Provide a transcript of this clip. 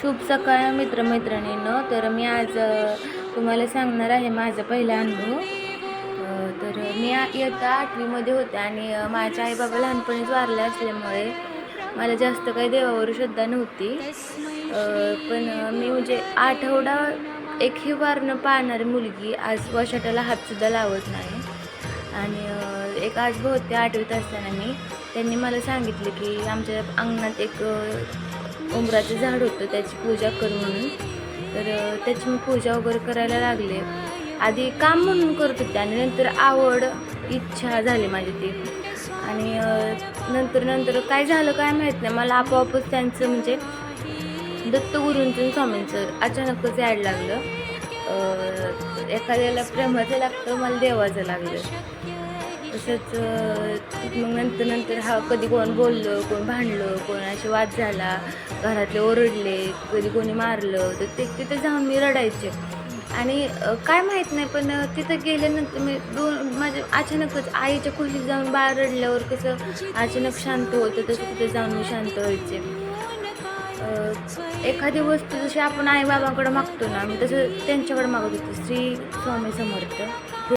शुभ सकाळ मित्रमैत्रिणींनो. तर मी आज तुम्हाला सांगणार आहे माझा पहिला अनुभव. तर मी इयत्ता 8वीमध्ये होते आणि माझ्या आईबाबा लहानपणीच वारले असल्यामुळे मला जास्त काही देवावर श्रद्धा नव्हती. पण मी म्हणजे आठवडा एकही वार न पाळणारी मुलगी आज वशाट्याला हातसुद्धा लावत नाही. आणि एक आजोबा होते 8वीत असताना त्यांनी मला सांगितले की आमच्या अंगणात एक उंबराचं झाड होतं, त्याची पूजा कर म्हणून. तर त्याची मी पूजा वगैरे करायला लागले. आधी काम म्हणून करत होते आणि नंतर आवड, इच्छा झाली माझी ती. आणि नंतर काय झालं काय माहीत नाही, मला आपोआपच त्यांचं म्हणजे दत्तगुरूंचं स्वामींचं अचानकच ॲड लागलं. एखाद्याला प्रेमाचं लागतं, मला देवाचं लागलं. तसंच मग नंतर हा कधी कोण बोललं, कोण भांडलं, कोणाशी वाद झाला, घरातले ओरडले, कधी कोणी मारलं तर तिथे जाऊन मी रडायचे. आणि काय माहीत नाही, पण तिथं गेल्यानंतर मी माझ्या अचानकच आईच्या खोलीत जाऊन बाळ रडल्यावर कसं अचानक शांत होतं, तसं तिथे जाऊन मी शांत व्हायचे. एखादी वस्तू जशी आपण आईबाबांकडे मागतो ना, मी तसं त्यांच्याकडे मागत होते. श्री स्वामी समर्थ.